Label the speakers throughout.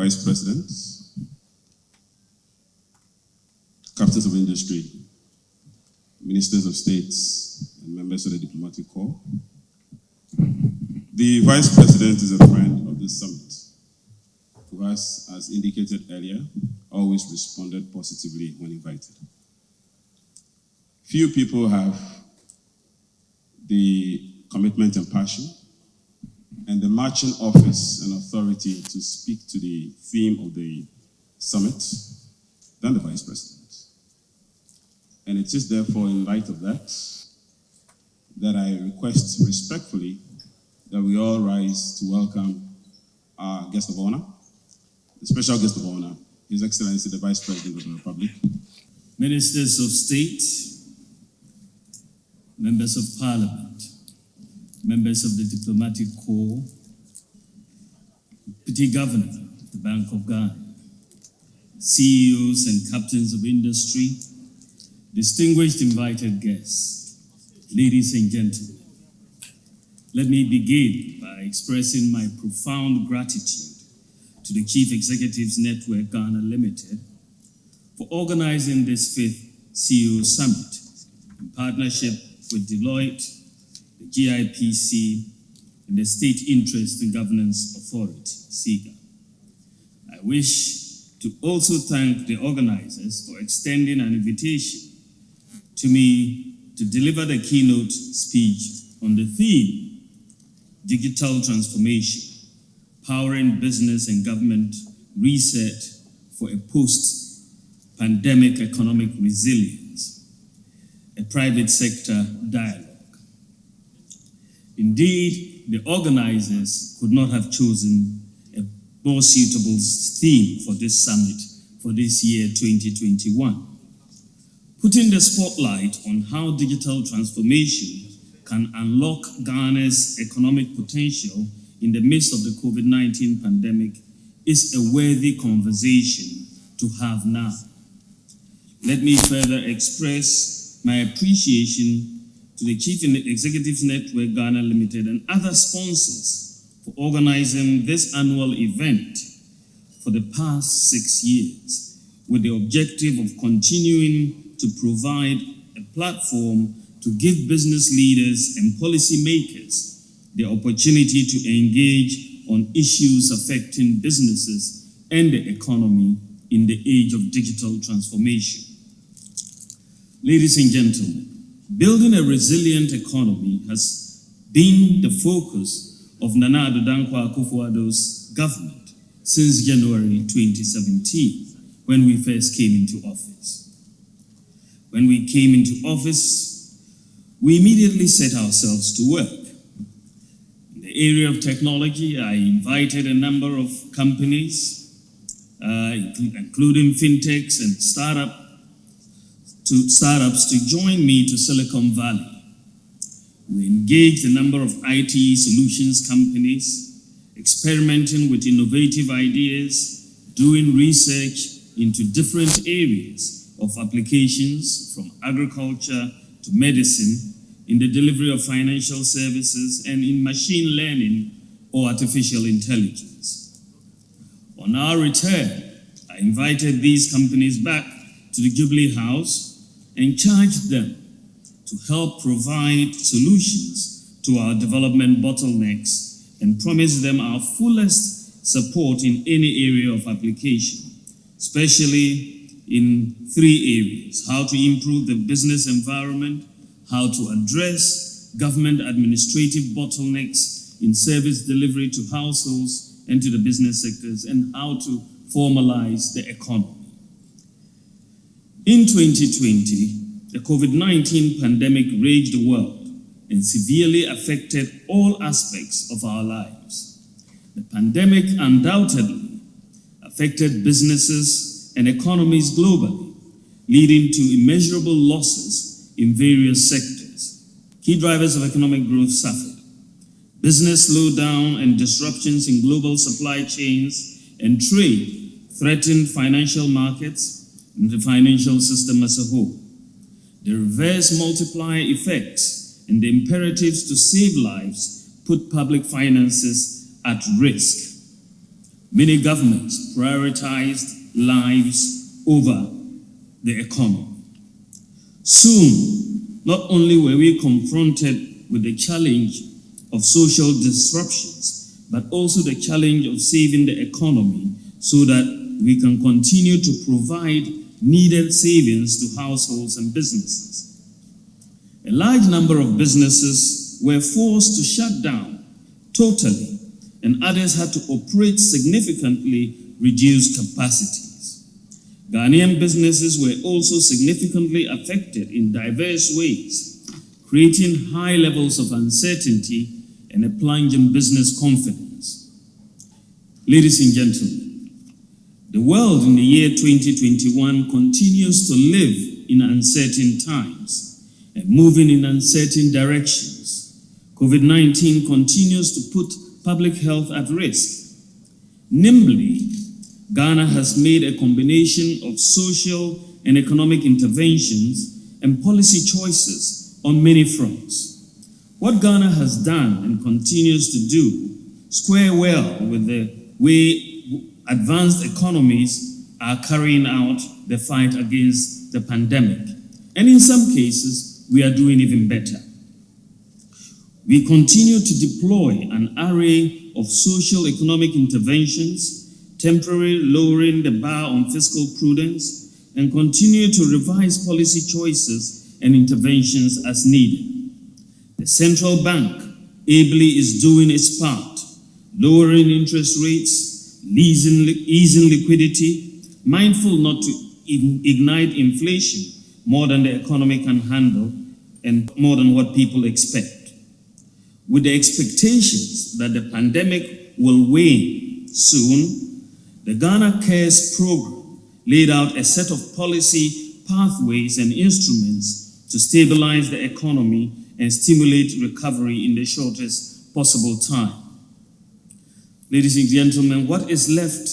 Speaker 1: Vice President, Captains of Industry, Ministers of States, and members of the Diplomatic Corps. The Vice President is a friend of this summit, who has, as indicated earlier, always responded positively when invited. Few people have the commitment and passion and the marching office and authority to speak to the theme of the summit than the Vice President. And it is therefore in light of that that I request respectfully that we all rise to welcome our guest of honor, the special guest of honor, His Excellency the Vice President of the Republic.
Speaker 2: Ministers of State, members of Parliament, members of the Diplomatic Corps, Deputy Governor of the Bank of Ghana, CEOs and captains of industry, distinguished invited guests, ladies and gentlemen, let me begin by expressing my profound gratitude to the Chief Executives Network Ghana Limited for organizing this 5th CEO Summit in partnership with Deloitte, the GIPC, and the State Interest and Governance Authority, SIGA. I wish to also thank the organizers for extending an invitation to me to deliver the keynote speech on the theme, Digital Transformation, Powering Business and Government Reset for a Post-Pandemic Economic Resilience, a Private Sector Dialogue. Indeed, the organizers could not have chosen a more suitable theme for this summit for this year, 2021. Putting the spotlight on how digital transformation can unlock Ghana's economic potential in the midst of the COVID-19 pandemic is a worthy conversation to have now. Let me further express my appreciation to the Chief Executives Network Ghana Limited and other sponsors for organizing this annual event for the past 6 years with the objective of continuing to provide a platform to give business leaders and policymakers the opportunity to engage on issues affecting businesses and the economy in the age of digital transformation. Ladies and gentlemen, building a resilient economy has been the focus of Nana Addo Dankwa Akufo-Addo's government since January 2017, when we first came into office. When we came into office, we immediately set ourselves to work. In the area of technology, I invited a number of companies, including fintechs and startups to join me to Silicon Valley. We engaged a number of IT solutions companies, experimenting with innovative ideas, doing research into different areas of applications from agriculture to medicine, in the delivery of financial services, and in machine learning or artificial intelligence. On our return, I invited these companies back to the Jubilee House and charged them to help provide solutions to our development bottlenecks and promised them our fullest support in any area of application, especially in 3 areas: how to improve the business environment, how to address government administrative bottlenecks in service delivery to households and to the business sectors, and how to formalize the economy. In 2020, the COVID-19 pandemic raged the world and severely affected all aspects of our lives. The pandemic undoubtedly affected businesses and economies globally, leading to immeasurable losses in various sectors. Key drivers of economic growth suffered. Business slowdown and disruptions in global supply chains and trade threatened financial markets and the financial system as a whole. The reverse multiplier effects and the imperatives to save lives put public finances at risk. Many governments prioritized lives over the economy. Soon, not only were we confronted with the challenge of social disruptions, but also the challenge of saving the economy so that we can continue to provide needed savings to households and businesses. A large number of businesses were forced to shut down totally, and others had to operate significantly reduced capacities. Ghanaian businesses were also significantly affected in diverse ways, creating high levels of uncertainty and a plunge in business confidence. Ladies and gentlemen, the world in the year 2021 continues to live in uncertain times and moving in uncertain directions. COVID-19 continues to put public health at risk. Nimbly, Ghana has made a combination of social and economic interventions and policy choices on many fronts. What Ghana has done and continues to do square well with the way advanced economies are carrying out the fight against the pandemic. And in some cases, we are doing even better. We continue to deploy an array of social economic interventions, temporarily lowering the bar on fiscal prudence, and continue to revise policy choices and interventions as needed. The central bank ably is doing its part, lowering interest rates, easing liquidity, mindful not to ignite inflation more than the economy can handle and more than what people expect. With the expectations that the pandemic will wane soon, the Ghana Cares program laid out a set of policy pathways and instruments to stabilize the economy and stimulate recovery in the shortest possible time. Ladies and gentlemen, what is left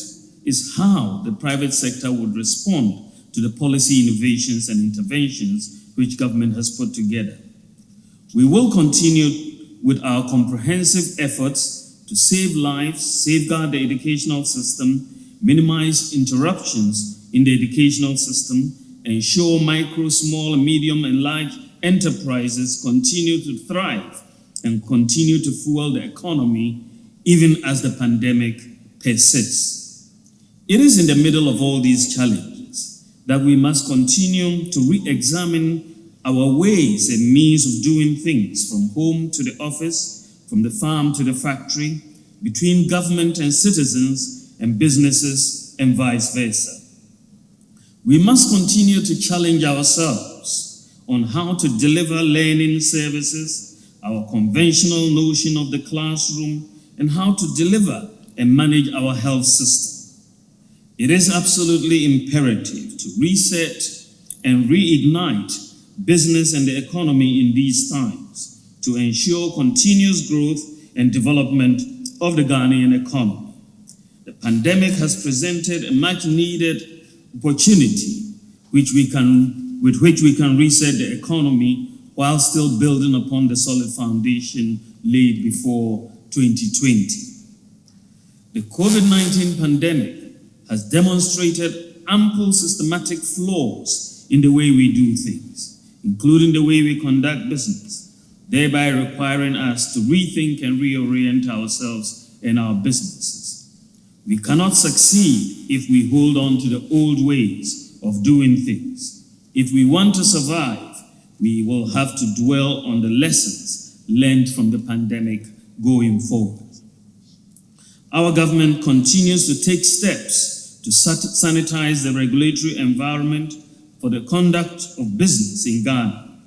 Speaker 2: is how the private sector would respond to the policy innovations and interventions which government has put together. We will continue with our comprehensive efforts to save lives, safeguard the educational system, minimize interruptions in the educational system, ensure micro, small, medium, and large enterprises continue to thrive and continue to fuel the economy even as the pandemic persists. It is in the middle of all these challenges that we must continue to re-examine our ways and means of doing things, from home to the office, from the farm to the factory, between government and citizens and businesses and vice versa. We must continue to challenge ourselves on how to deliver learning services, our conventional notion of the classroom, and how to deliver and manage our health system. It is absolutely imperative to reset and reignite business and the economy in these times to ensure continuous growth and development of the Ghanaian economy. The pandemic has presented a much-needed opportunity with which we can reset the economy while still building upon the solid foundation laid before 2020. The COVID-19 pandemic has demonstrated ample systematic flaws in the way we do things, including the way we conduct business, thereby requiring us to rethink and reorient ourselves and our businesses. We cannot succeed if we hold on to the old ways of doing things. If we want to survive, we will have to dwell on the lessons learned from the pandemic going forward. Our government continues to take steps to sanitize the regulatory environment for the conduct of business in Ghana.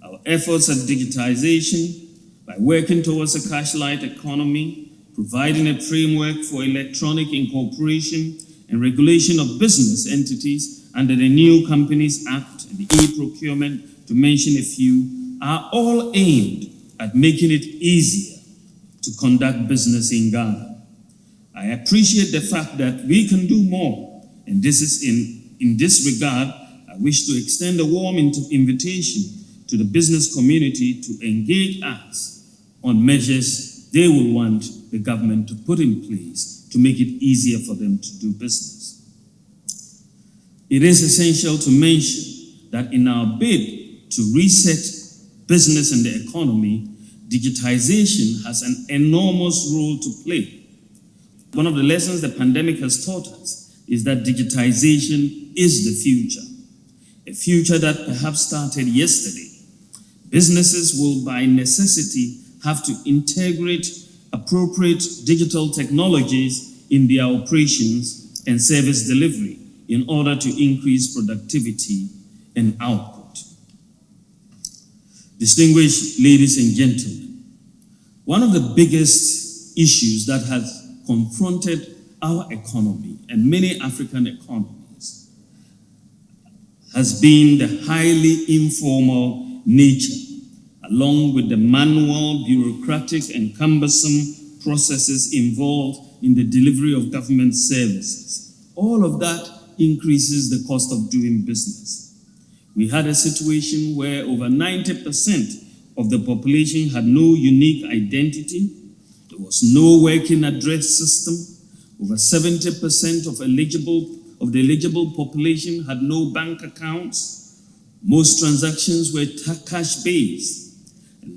Speaker 2: Our efforts at digitization, by working towards a cash-light economy, providing a framework for electronic incorporation and regulation of business entities under the new Companies Act and the e-procurement, to mention a few, are all aimed at making it easier to conduct business in Ghana. I appreciate the fact that we can do more, and this is in this regard, I wish to extend a warm invitation to the business community to engage us on measures they will want the government to put in place to make it easier for them to do business. It is essential to mention that in our bid to reset business and the economy, digitization has an enormous role to play. One of the lessons the pandemic has taught us is that digitization is the future, a future that perhaps started yesterday. Businesses will by necessity have to integrate appropriate digital technologies in their operations and service delivery in order to increase productivity and output. Distinguished ladies and gentlemen, one of the biggest issues that has confronted our economy and many African economies has been the highly informal nature, along with the manual, bureaucratic, and cumbersome processes involved in the delivery of government services. All of that increases the cost of doing business. We had a situation where over 90% of the population had no unique identity. There was no working address system. Over 70% of the eligible population had no bank accounts. Most transactions were cash-based.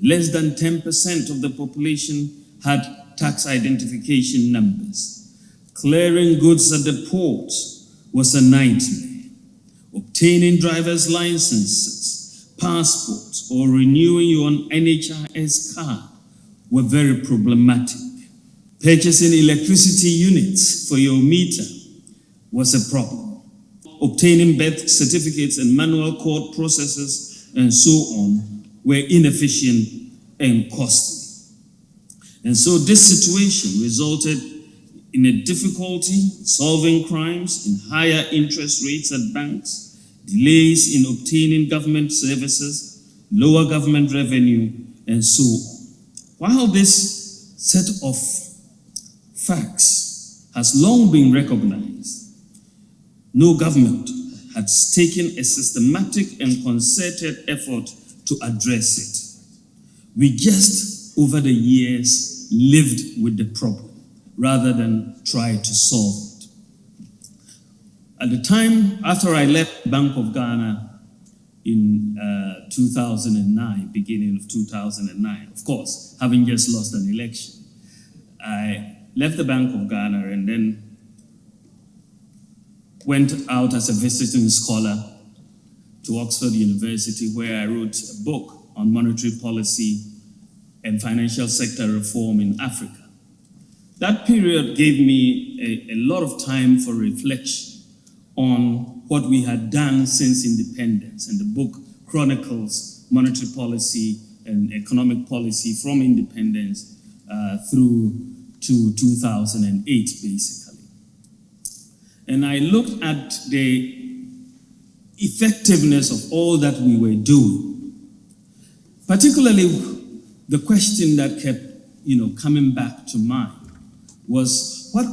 Speaker 2: Less than 10% of the population had tax identification numbers. Clearing goods at the port was a nightmare. Obtaining driver's licenses, passports, or renewing your NHIS card were very problematic. Purchasing electricity units for your meter was a problem. Obtaining birth certificates and manual court processes and so on were inefficient and costly. And so this situation resulted in a difficulty solving crimes, in higher interest rates at banks, delays in obtaining government services, lower government revenue, and so on. While this set of facts has long been recognized, no government has taken a systematic and concerted effort to address it. We just, over the years, lived with the problem rather than try to solve it. At the time, after I left Bank of Ghana in 2009, beginning of 2009, of course, having just lost an election, I left the Bank of Ghana and then went out as a visiting scholar to Oxford University, where I wrote a book on monetary policy and financial sector reform in Africa. That period gave me a lot of time for reflection on what we had done since independence, and the book chronicles monetary policy and economic policy from independence through to 2008, basically. And I looked at the effectiveness of all that we were doing. Particularly, the question that kept, coming back to mind was, what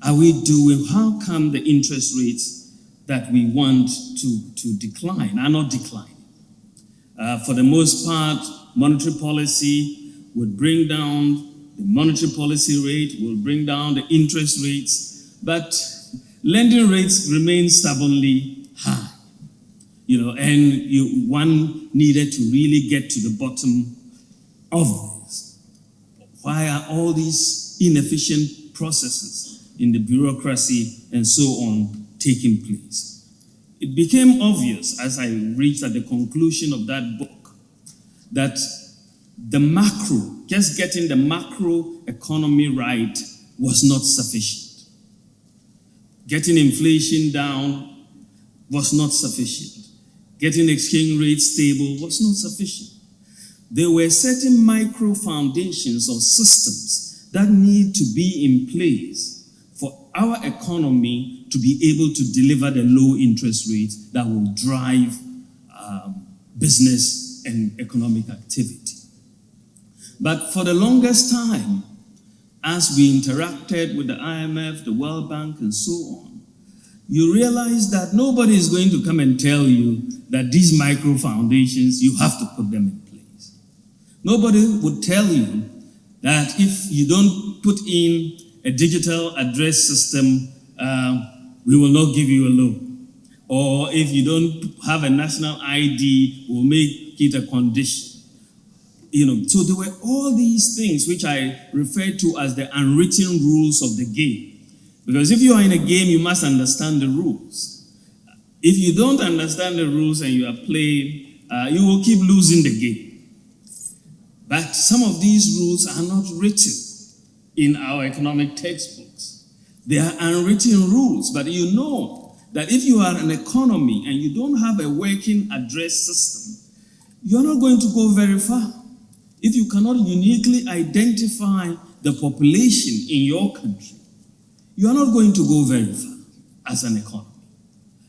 Speaker 2: are we doing? How come the interest rates that we want to decline are not declining? For the most part, monetary policy would bring down the monetary policy rate, will bring down the interest rates, but lending rates remain stubbornly high, and one needed to really get to the bottom of this. Why are all these inefficient processes in the bureaucracy and so on taking place? It became obvious as I reached at the conclusion of that book that just getting the macro economy right was not sufficient. Getting inflation down was not sufficient. Getting exchange rates stable was not sufficient. There were certain micro foundations or systems that need to be in place for our economy to be able to deliver the low interest rates that will drive business and economic activity. But for the longest time, as we interacted with the IMF, the World Bank, and so on, you realize that nobody is going to come and tell you that these micro foundations, you have to put them in place. Nobody would tell you that if you don't put in a digital address system, we will not give you a loan. Or if you don't have a national ID, we'll make it a condition. So there were all these things which I refer to as the unwritten rules of the game. Because if you are in a game, you must understand the rules. If you don't understand the rules and you are playing, you will keep losing the game. But some of these rules are not written in our economic textbooks. They are unwritten rules, but you know that if you are an economy and you don't have a working address system, you're not going to go very far. If you cannot uniquely identify the population in your country, you are not going to go very far as an economy.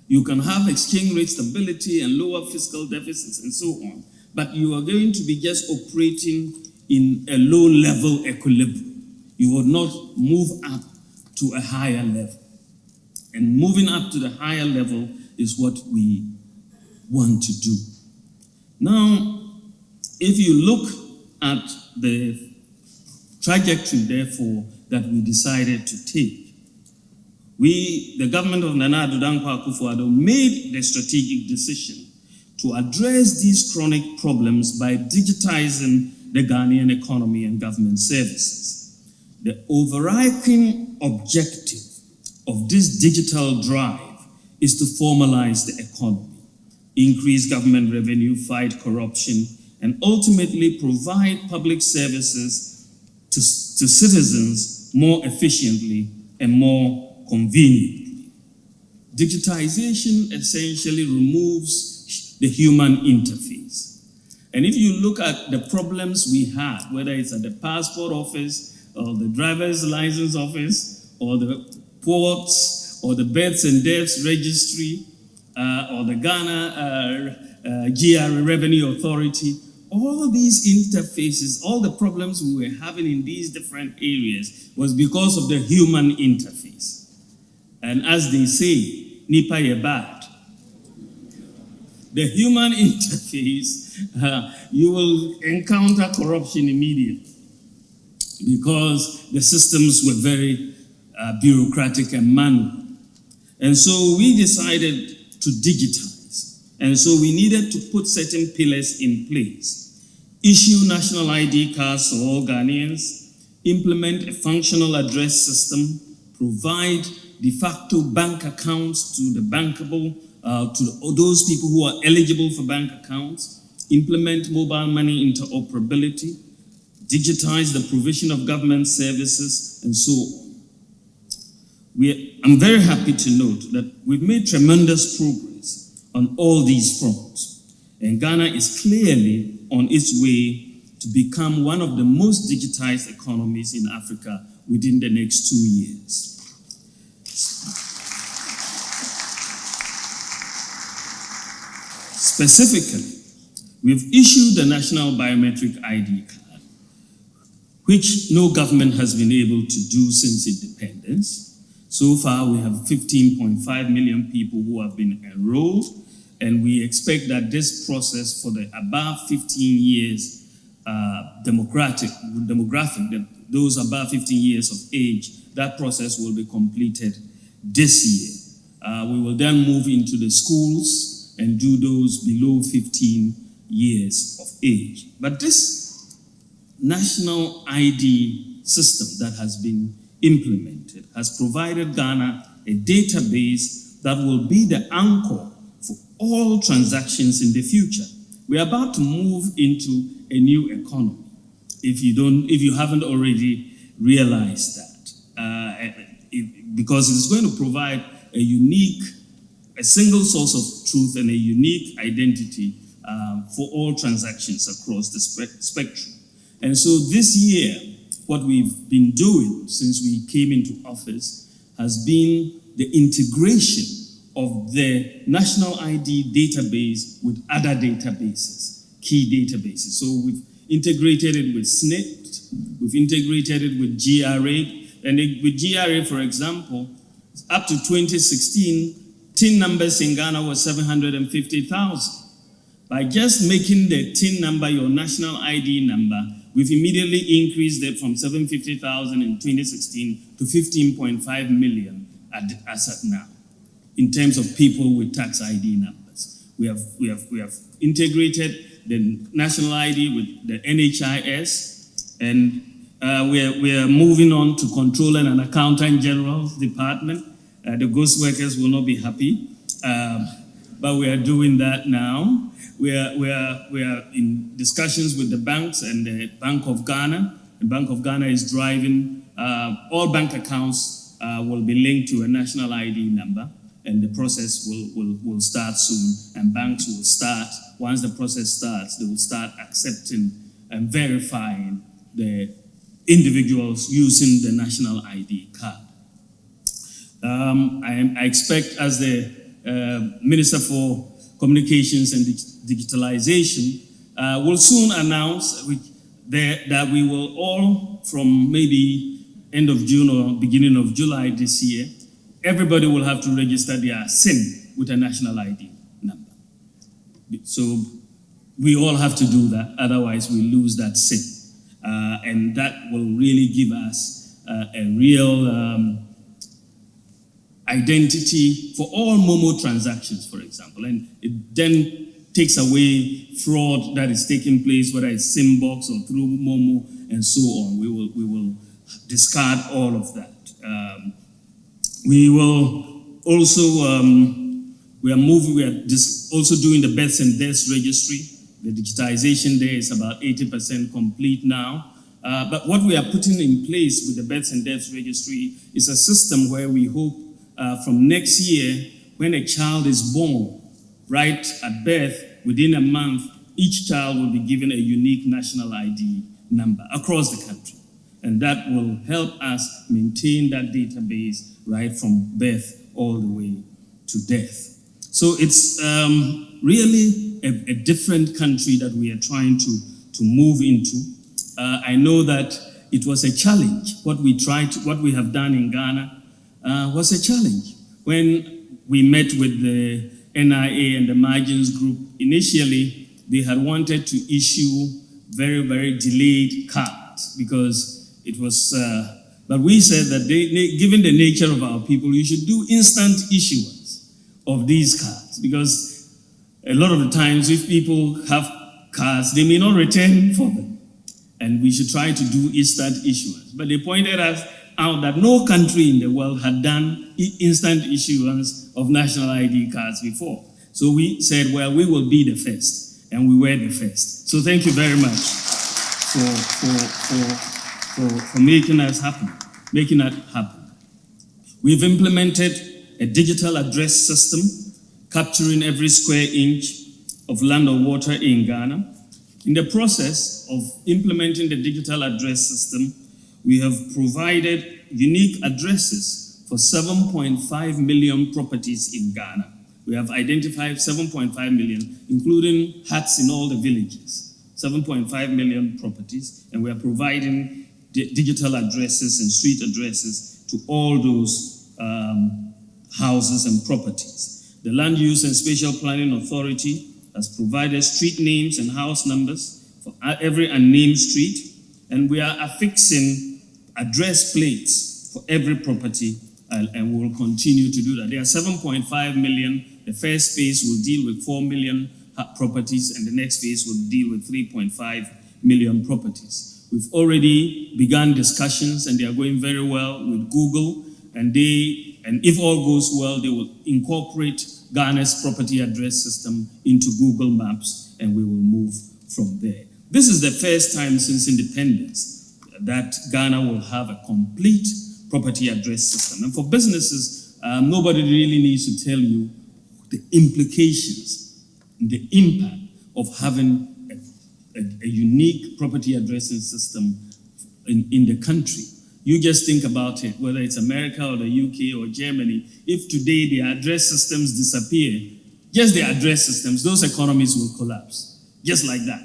Speaker 2: You can have exchange rate stability and lower fiscal deficits and so on, but you are going to be just operating in a low-level equilibrium. You will not move up to a higher level. And moving up to the higher level is what we want to do. Now, if you look at the trajectory, therefore, that we decided to take, the government of Nana Addo Dankwa Akufo-Addo made the strategic decision to address these chronic problems by digitizing the Ghanaian economy and government services. The overarching objective of this digital drive is to formalize the economy, increase government revenue, fight corruption, and ultimately provide public services to citizens more efficiently and more conveniently. Digitization essentially removes the human interface. And if you look at the problems we had, whether it's at the passport office, or the driver's license office, or the ports, or the births and deaths registry, or the Ghana GRA Revenue Authority, all these interfaces, all the problems we were having in these different areas was because of the human interface. And as they say, nipa ye bad. The human interface, you will encounter corruption immediately because the systems were very bureaucratic and manual. And so we decided to digitize. And so we needed to put certain pillars in place. Issue national ID cards for all Ghanaians, implement a functional address system, provide de facto bank accounts to the bankable, to those people who are eligible for bank accounts, implement mobile money interoperability, digitize the provision of government services, and so on. I'm very happy to note that we've made tremendous progress on all these fronts, and Ghana is clearly on its way to become one of the most digitized economies in Africa within the next 2 years. Specifically, we've issued the National Biometric ID card, which no government has been able to do since independence. So far, we have 15.5 million people who have been enrolled, and we expect that this process for the above 15 years demographic, that those above 15 years of age, that process will be completed this year. We will then move into the schools and do those below 15 years of age. But this national ID system that has been implemented has provided Ghana a database that will be the anchor for all transactions in the future. We are about to move into a new economy, if you haven't already realized that, because it's going to provide a single source of truth and a unique identity for all transactions across the spectrum. And so this year, what we've been doing since we came into office has been the integration of the national ID database with other databases, key databases. So we've integrated it with SNIT, we've integrated it with GRA, and with GRA, for example, up to 2016, TIN numbers in Ghana were 750,000. By just making the TIN number your national ID number, we've immediately increased it from 750,000 in 2016 to 15.5 million as at now, in terms of people with tax ID numbers. We have integrated the national ID with the NHIS, and we are moving on to Controller and Accountant General's Department. The ghost workers will not be happy, but we are doing that now. We are in discussions with the banks and the Bank of Ghana. The Bank of Ghana is driving, all bank accounts will be linked to a national ID number, and the process will start soon, and banks will start, once the process starts, they will start accepting and verifying the individuals using the national ID card. I expect, as the Minister for Communications and Digitalization will soon announce that we will all, from maybe end of June or beginning of July this year, everybody will have to register their SIM with a national ID number. So we all have to do that, otherwise we lose that SIM. And that will really give us a real identity for all Momo transactions, for example. And it then takes away fraud that is taking place, whether it's SIMBox or through Momo and so on. We will discard all of that. We will also, we are just also doing the births and deaths registry. The digitization there is about 80% complete now. But what we are putting in place with the births and deaths registry is a system where we hope from next year, when a child is born, right at birth, within a month, each child will be given a unique national ID number across the country. And that will help us maintain that database right from birth all the way to death. So it's really a different country that we are trying to move into. I know that it was a challenge. What we have done in Ghana was a challenge. When we met with the NIA and the Margins Group, initially they had wanted to issue very, very delayed cards because it was, but we said that given the nature of our people, you should do instant issuance of these cards, because a lot of the times if people have cards, they may not return for them. And we should try to do instant issuance. But they pointed us out that no country in the world had done instant issuance of national ID cards before. So we said, well, we will be the first, and we were the first. So thank you very much for making that happen. We've implemented a digital address system capturing every square inch of land or water in Ghana. In the process of implementing the digital address system, we have provided unique addresses for 7.5 million properties in Ghana. We have identified 7.5 million, including huts in all the villages, 7.5 million properties, and we are providing digital addresses and street addresses to all those houses and properties. The Land Use and Spatial Planning Authority has provided street names and house numbers for every unnamed street, and we are affixing address plates for every property, and we will continue to do that. There are 7.5 million. The first phase will deal with 4 million properties, and the next phase will deal with 3.5 million properties. We've already begun discussions, and they are going very well with Google, and if all goes well, they will incorporate Ghana's property address system into Google Maps, and we will move from there. This is the first time since independence that Ghana will have a complete property address system. And for businesses, nobody really needs to tell you the implications, the impact of having a unique property addressing system in the country. You just think about it, whether it's America or the UK or Germany, if today the address systems disappear, just the address systems, those economies will collapse, just like that.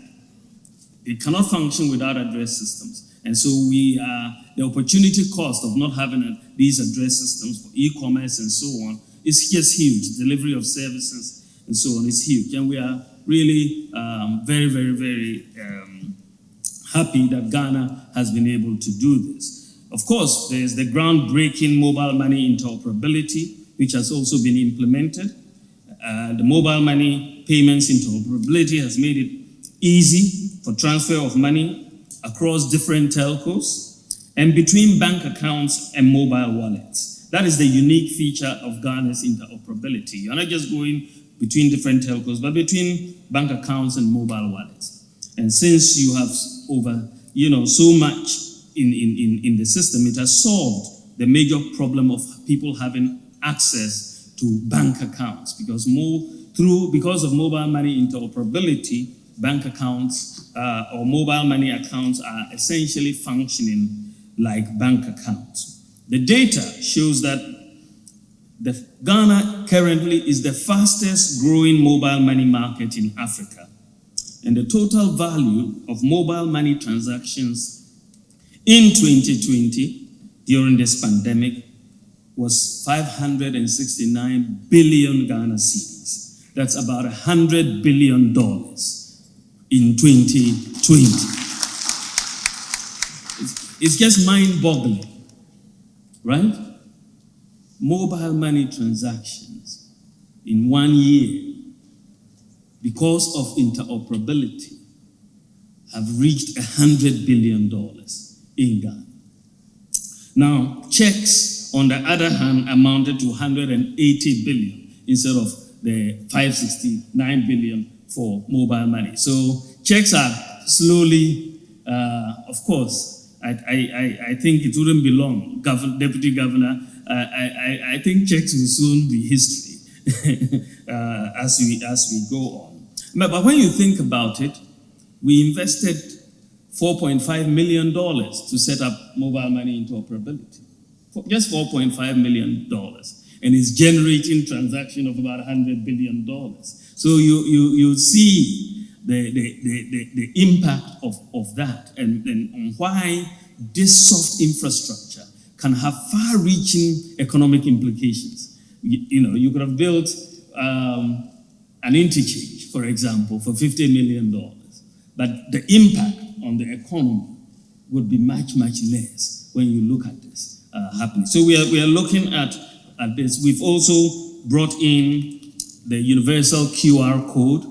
Speaker 2: It cannot function without address systems. And so the opportunity cost of not having these address systems for e-commerce and so on is just huge. Delivery of services and so on is huge. And we are really very, very, very happy that Ghana has been able to do this. Of course, there's the groundbreaking mobile money interoperability, which has also been implemented. The mobile money payments interoperability has made it easy for transfer of money across different telcos and between bank accounts and mobile wallets. That is the unique feature of Ghana's interoperability. You're not just going between different telcos, but between bank accounts and mobile wallets. And since you have so much in the system, it has solved the major problem of people having access to bank accounts, because of mobile money interoperability, bank accounts or mobile money accounts are essentially functioning like bank accounts. The data shows that Ghana currently is the fastest growing mobile money market in Africa. And the total value of mobile money transactions in 2020 during this pandemic was 569 billion Ghana cedis. That's about $100 billion in 2020. It's just mind-boggling, right? Mobile money transactions in 1 year, because of interoperability, have reached $100 billion in Ghana. Now, checks, on the other hand, amounted to 180 billion instead of the 569 billion for mobile money. So checks are slowly, of course, I think it wouldn't be long, Deputy Governor. I think checks will soon be history as we go on. But when you think about it, we invested $4.5 million to set up mobile money interoperability. Just $4.5 million. And it's generating transaction of about $100 billion. So you see the impact of that and why this soft infrastructure can have far-reaching economic implications. You could have built an interchange, for example, for $50 million, but the impact on the economy would be much, much less when you look at this happening. So we are looking at this. We've also brought in the universal QR code,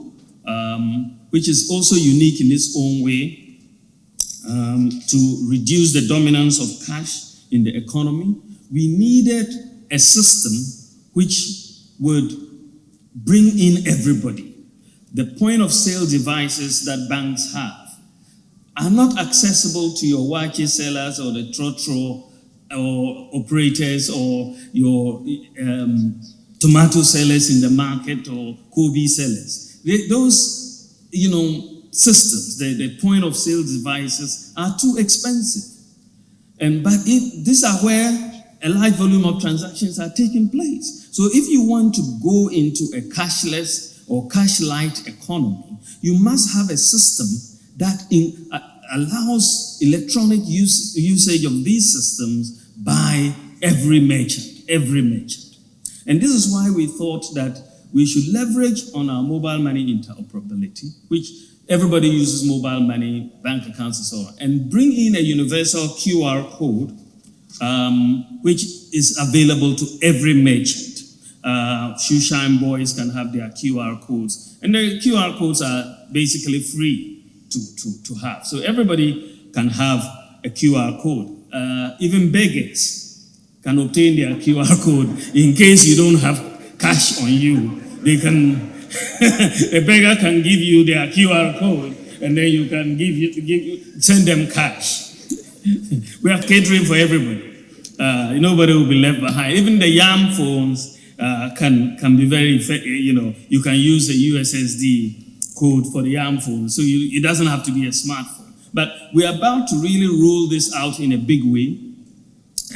Speaker 2: which is also unique in its own way, to reduce the dominance of cash in the economy. We needed a system which would bring in everybody. The point of sale devices that banks have are not accessible to your waakye sellers or the trotro or operators or your tomato sellers in the market or Kobe sellers. Those, systems, the point of sale devices are too expensive. But these are where a large volume of transactions are taking place. So if you want to go into a cashless or cash-light economy, you must have a system that allows electronic usage of these systems by every merchant. And this is why we thought that we should leverage on our mobile money interoperability, which everybody uses mobile money, bank accounts, and so on, and bring in a universal QR code, which is available to every merchant. Shoe Shine Boys can have their QR codes, and the QR codes are basically free to have. So everybody can have a QR code. Even beggars can obtain their QR code in case you don't have cash on you. They can, a beggar can give you their QR code, and then you can send them cash. We are catering for everybody. Nobody will be left behind. Even the YAM phones can be very, you can use a USSD code for the YAM phone, so it doesn't have to be a smartphone. But we're about to really roll this out in a big way,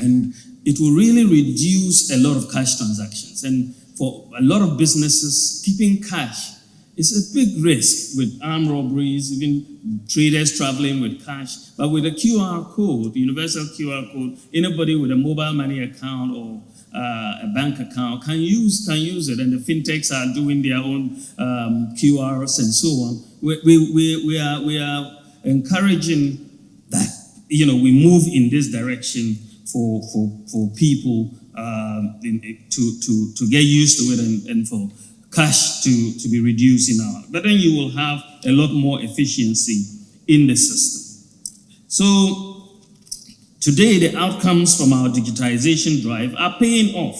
Speaker 2: and it will really reduce a lot of cash transactions. And for a lot of businesses, keeping cash is a big risk with armed robberies, even traders traveling with cash. But with a QR code, universal QR code, anybody with a mobile money account or a bank account can use it, and the fintechs are doing their own QRs and so on. We are encouraging that, we move in this direction for people to get used to it and for cash to be reduced in our. But then you will have a lot more efficiency in the system. So today, the outcomes from our digitization drive are paying off.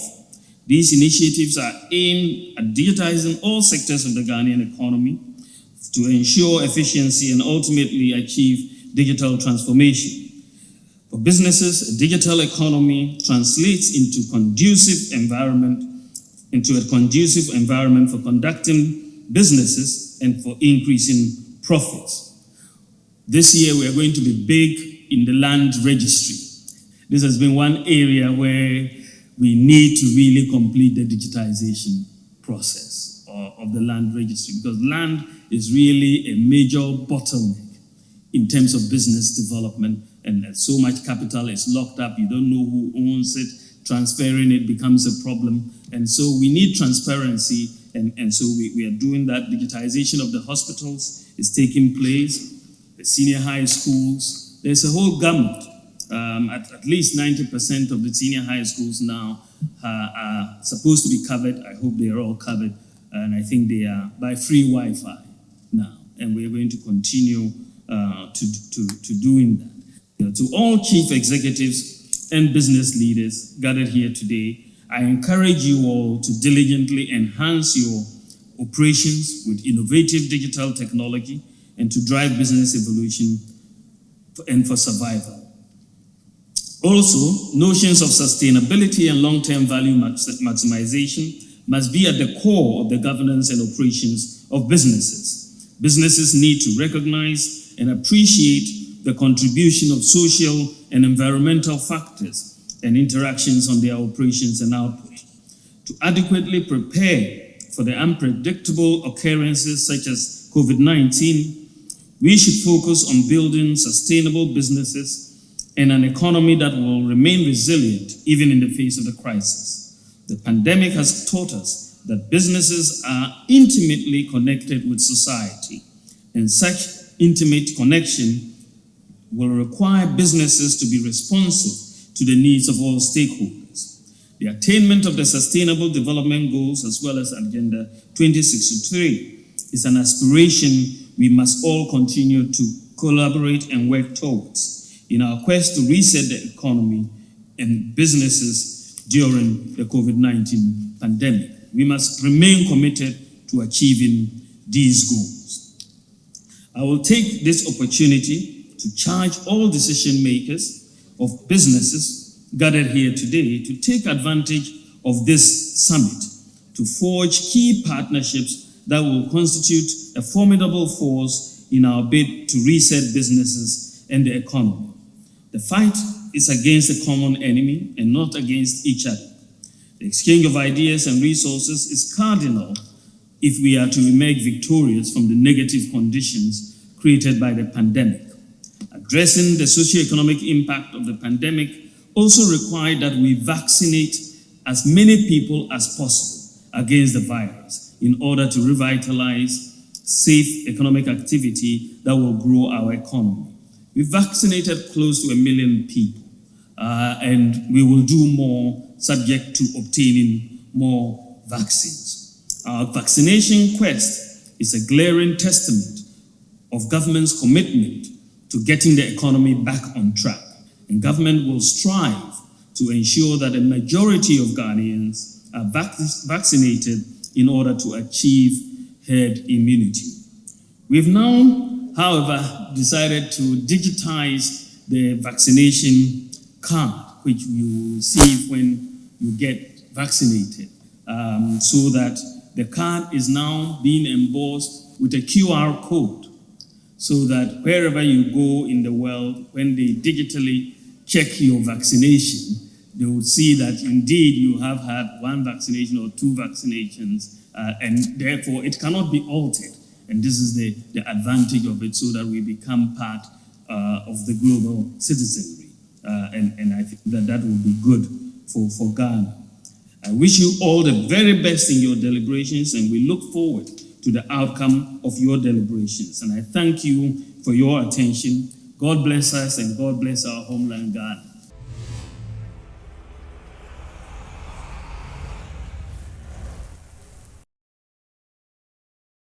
Speaker 2: These initiatives are aimed at digitizing all sectors of the Ghanaian economy to ensure efficiency and ultimately achieve digital transformation. For businesses, a digital economy translates into a conducive environment for conducting businesses and for increasing profits. This year, we are going to be big in the land registry. This has been one area where we need to really complete the digitization process of the land registry, because land is really a major bottleneck in terms of business development, and so much capital is locked up, you don't know who owns it, transferring it becomes a problem, and so we need transparency, and so we are doing that. Digitization of the hospitals is taking place, the senior high schools, there's a whole gamut. At least 90% of the senior high schools now are supposed to be covered. I hope they are all covered, and I think they are by free Wi-Fi now, and we're going to continue to doing that. To all chief executives and business leaders gathered here today, I encourage you all to diligently enhance your operations with innovative digital technology and to drive business evolution and for survival. Also, notions of sustainability and long-term value maximization must be at the core of the governance and operations of businesses. Businesses need to recognize and appreciate the contribution of social and environmental factors and interactions on their operations and output. To adequately prepare for the unpredictable occurrences such as COVID-19, we should focus on building sustainable businesses and an economy that will remain resilient even in the face of the crisis. The pandemic has taught us that businesses are intimately connected with society, and such intimate connection will require businesses to be responsive to the needs of all stakeholders. The attainment of the Sustainable Development Goals as well as Agenda 2063 is an aspiration we must all continue to collaborate and work towards in our quest to reset the economy and businesses during the COVID-19 pandemic. We must remain committed to achieving these goals. I will take this opportunity to charge all decision makers of businesses gathered here today to take advantage of this summit to forge key partnerships that will constitute a formidable force in our bid to reset businesses and the economy. The fight is against a common enemy and not against each other. The exchange of ideas and resources is cardinal if we are to emerge victorious from the negative conditions created by the pandemic. Addressing the socio-economic impact of the pandemic also required that we vaccinate as many people as possible against the virus in order to revitalize safe economic activity that will grow our economy. We vaccinated close to 1 million people, and we will do more subject to obtaining more vaccines. Our vaccination quest is a glaring testament of government's commitment to getting the economy back on track, and government will strive to ensure that a majority of Ghanaians are vaccinated in order to achieve herd immunity. We've now, however, decided to digitize the vaccination card, which you receive when you get vaccinated, so that the card is now being embossed with a QR code, so that wherever you go in the world, when they digitally check your vaccination, they will see that indeed you have had one vaccination or two vaccinations, and therefore it cannot be altered. And this is the advantage of it, so that we become part of the global citizenry. And I think that will be good for Ghana. I wish you all the very best in your deliberations, and we look forward to the outcome of your deliberations. And I thank you for your attention. God bless us and God bless our homeland, Ghana.